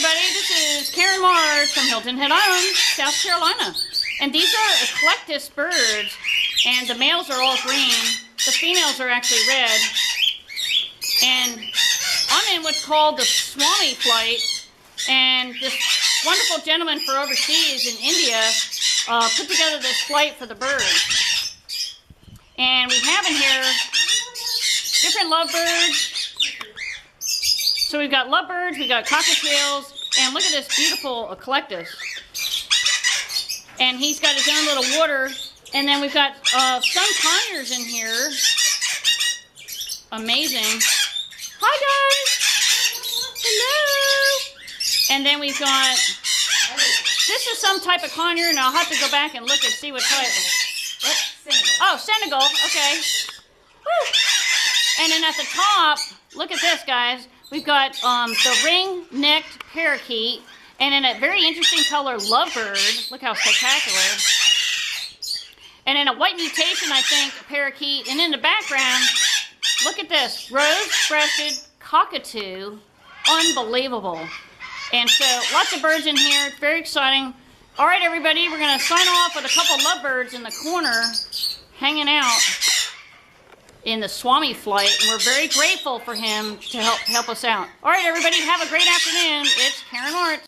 everybody. This is Karen Mars from Hilton Head Island, South Carolina. And these are eclectus birds, and the males are all green. The females are actually red. And I'm in what's called the Swami flight, and this wonderful gentleman for overseas in India put together this flight for the birds. And we have in here different lovebirds. So we've got lovebirds, we've got cockatiels, and look at this beautiful eclectus. And he's got his own little water. And then we've got some conures in here. Amazing. Hi guys! Hello! And then we've got, this is some type of conure, and I'll have to go back and look and see what type. What? Senegal. Oh, Senegal, okay. Woo. And then at the top, look at this guys. We've got the ring-necked parakeet, and in a very interesting color, lovebird. Look how spectacular. And in a white mutation, I think, parakeet. And in the background, look at this, rose-breasted cockatoo. Unbelievable. And so, lots of birds in here. It's very exciting. All right, everybody, we're going to sign off with a couple lovebirds in the corner hanging out in the Swami flight, and we're very grateful for him to help us out. All right, everybody, have a great afternoon. It's Karen Mars.